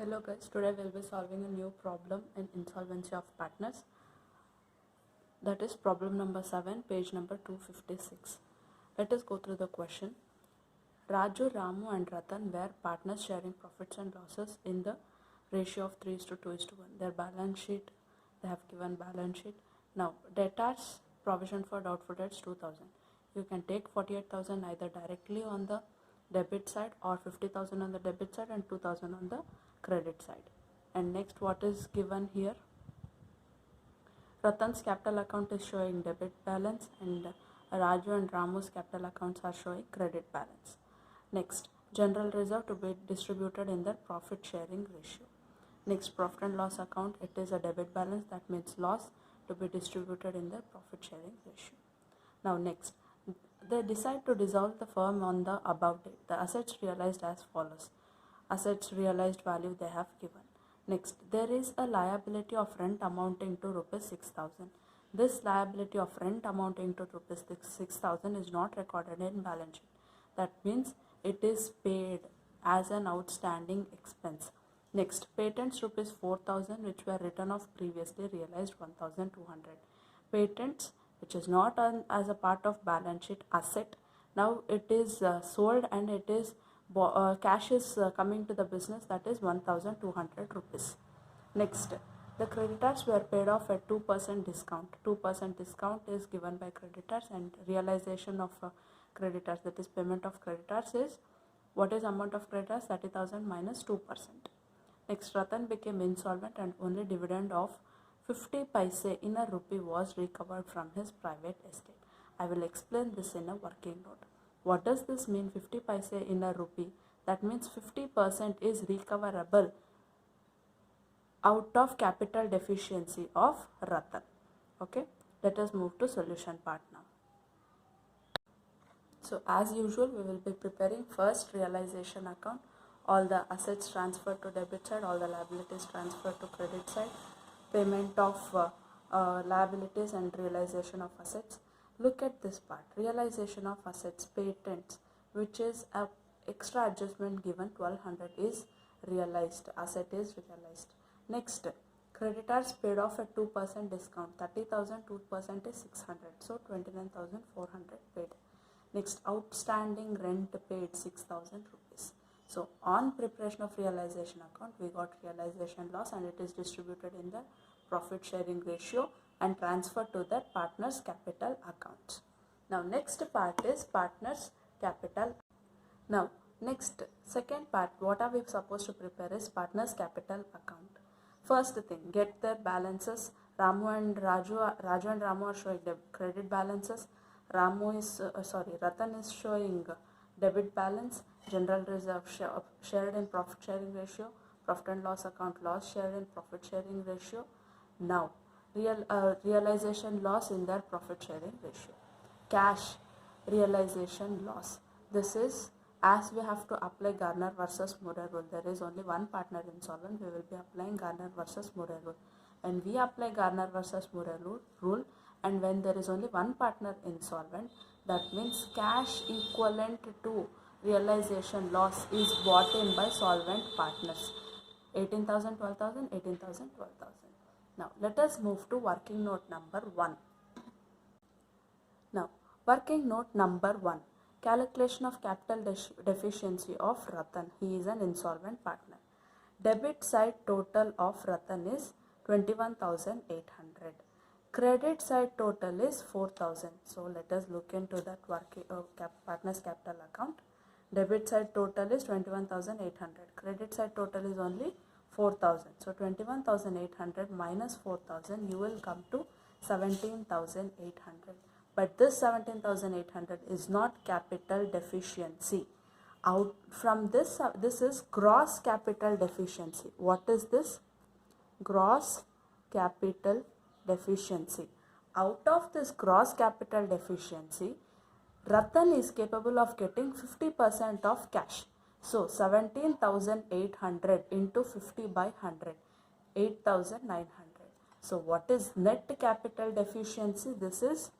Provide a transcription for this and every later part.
Hello guys, today we'll be solving a new problem in insolvency of partners. That is problem number 7, page number 256. Let us go through the question. Raju, Ramu and Ratan were partners sharing profits and losses in the ratio of 3:2:1. Their balance sheet, they have given balance sheet. Now, debtors provision for doubtful debts 2000. You can take 48,000 either directly on the debit side or 50,000 on the debit side and 2,000 on the credit side. And next, what is given here? Ratan's capital account is showing debit balance and Raju and Ramu's capital accounts are showing credit balance. Next, general reserve to be distributed in the profit sharing ratio. Next, profit and loss account, it is a debit balance, that means loss to be distributed in the profit sharing ratio. Now next, they decide to dissolve the firm on the above date. The assets realized as follows. Assets realized value they have given. Next, there is a liability of rent amounting to rupees 6,000. This liability of rent amounting to rupees 6,000 is not recorded in balance sheet. That means it is paid as an outstanding expense. Next, patents rupees 4,000 which were written off previously realized 1,200. Patents which is not as a part of balance sheet asset, now it is sold and it is cash is coming to the business, that is 1,200 rupees. Next, the creditors were paid off at 2% discount. 2% discount is given by creditors and realization of creditors, that is payment of creditors is, what is amount of creditors? 30,000 minus 2%. Next, Ratan became insolvent and only dividend of 50 paise in a rupee was recovered from his private estate. I will explain this in a working note. What does this mean, 50 paise in a rupee? That means 50% is recoverable out of capital deficiency of Ratan. Okay, let us move to solution part now. So as usual, we will be preparing first realization account. All the assets transferred to debit side, all the liabilities transferred to credit side, payment of liabilities and realization of assets. Look at this part, realization of assets, patents, which is a extra adjustment given 1,200 is realized, asset is realized. Next, creditors paid off at 2% discount, 30,000, 2% is 600, so 29,400 paid. Next, outstanding rent paid 6,000 rupees. So on preparation of realization account, we got realization loss and it is distributed in the profit sharing ratio and transferred to the partners capital account. Now next part is partners capital. Now next, second part, what are we supposed to prepare is partners capital account. First thing, get their balances. Raju and Ramu are showing the credit balances. Ratan is showing debit balance, general reserve shared in profit sharing ratio, profit and loss account loss shared in profit sharing ratio. Now, realization loss in their profit sharing ratio. Cash realization loss. This is as we have to apply Garner versus Murray rule. There is only one partner insolvent. We will be applying Garner versus Murray rule. When we apply Garner versus Murray rule, and when there is only one partner insolvent, that means cash equivalent to realization loss is bought in by solvent partners. 18,000, 12,000, 18,000, 12,000. Now let us move to working note number 1. Now working note number 1. Calculation of capital deficiency of Ratan. He is an insolvent partner. Debit side total of Ratan is 21,800. Credit side total is 4,000. So let us look into that partners capital account. Debit side total is 21,800. Credit side total is only 4,000. So 21,800 minus 4,000, you will come to 17,800. But this 17,800 is not capital deficiency. Out from this, this is gross capital deficiency. What is this? Gross capital deficiency. Out of this gross capital deficiency, Ratan is capable of getting 50% of cash. So 17,800 into 50 by 100, 8,900. So what is net capital deficiency? This is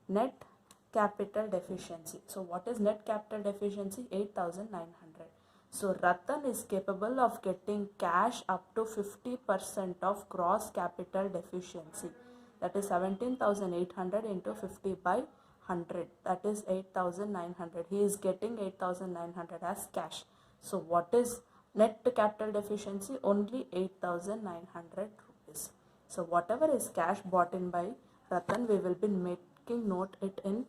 net capital deficiency. So what is net capital deficiency? 8,900. So Ratan is capable of getting cash up to 50% of gross capital deficiency. That is 17,800 into 50 by 100. That is 8,900. He is getting 8,900 as cash. So what is net capital deficiency? Only 8,900 rupees. So whatever is cash bought in by Ratan, we will be making note it in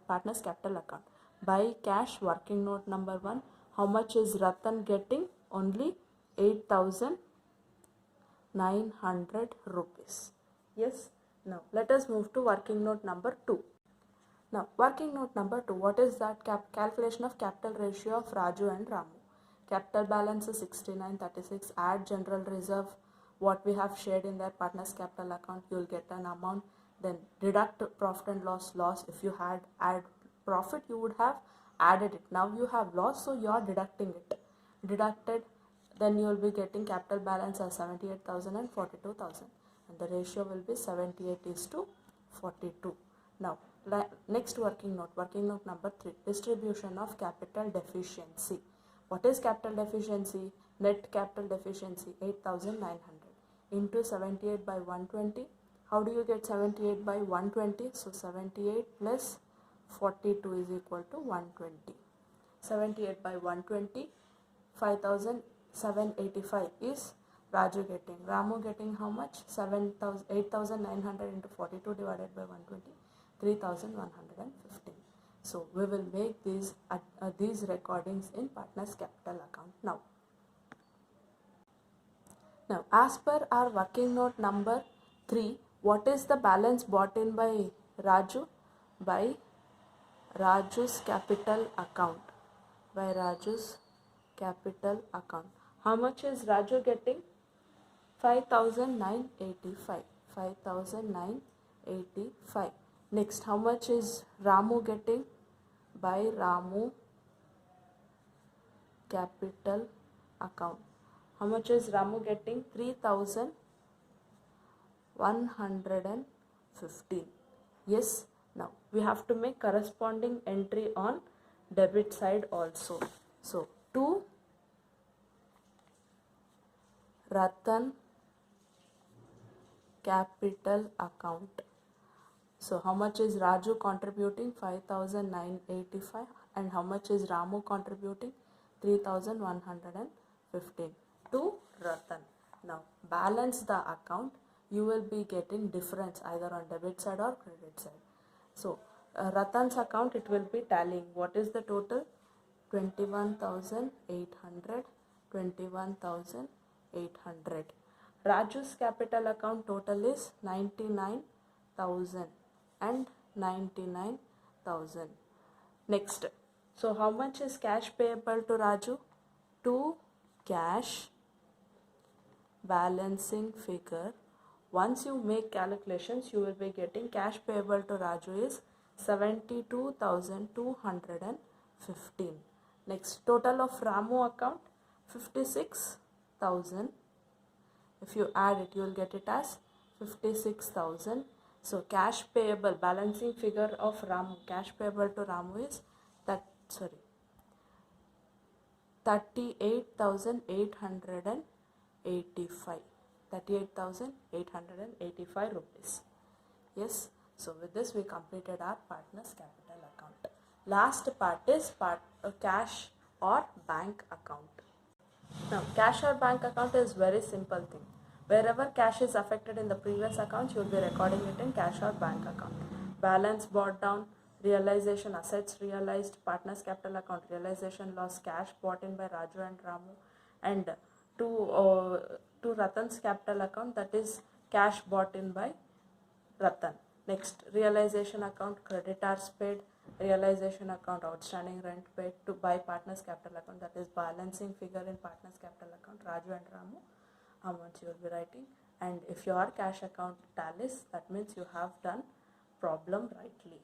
partner's capital account. By cash, working note number 1. How much is Ratan getting? Only 8,900 rupees. Yes. Now let us move to working note number 2. Now working note number 2. What is that? Calculation of capital ratio of Raju and Ramu. Capital balance is 6936. Add general reserve, what we have shared in their partner's capital account, you will get an amount. Then deduct profit and loss. If you had add profit, you would have added it. Now you have loss, so you are deducting it. Deducted, then you will be getting capital balance as 78,000 and 42,000, and the ratio will be 78:42. Now next working note number 3, distribution of capital deficiency. What is capital deficiency? Net capital deficiency 8,900 into 78 by 120. How do you get 78 by 120? So 78 plus 42 is equal to 120. 78 by 120, 5,785 is Raju getting. Ramu getting how much? 8,900 into 42 divided by 120, 3,115. So we will make these recordings in partner's capital account now. Now as per our working note number 3, what is the balance bought in by Raju? By Raju's capital account. By Raju's capital account. How much is Raju getting? 5,985. 5,985. Next, how much is Ramu getting? By Ramu capital account. How much is Ramu getting? 3,115. Yes. Now we have to make corresponding entry on debit side also. So to Ratan capital account. So how much is Raju contributing? 5,985. And how much is Ramu contributing? 3,115 to Ratan. Now balance the account. You will be getting difference either on debit side or credit side. So Ratan's account, it will be tallying. What is the total? 21,800. 21,800. Raju's capital account total is 99,000 and 99,000. Next, so how much is cash payable to Raju? To cash balancing figure. Once you make calculations, you will be getting cash payable to Raju is 72,215. Next, total of Ramu account 56,000. If you add it, you will get it as 56,000. So cash payable, balancing figure of Ramu, cash payable to Ramu is 38,885. 38,885 rupees. Yes. So with this we completed our partner's capital account. Last part is cash or bank account. Now cash or bank account is very simple thing. Wherever cash is affected in the previous accounts, you will be recording it in cash or bank account. Balance brought down, realization assets realized, partner's capital account realization loss, cash bought in by Raju and Ramu, and to Ratan's capital account, that is cash bought in by Ratan. Next, realization account, creditors paid, realization account, outstanding rent paid to by partner's capital account, that is balancing figure in partner's capital account, Raju and Ramu, amounts you will be writing. And if your cash account tallies, that means you have done problem rightly.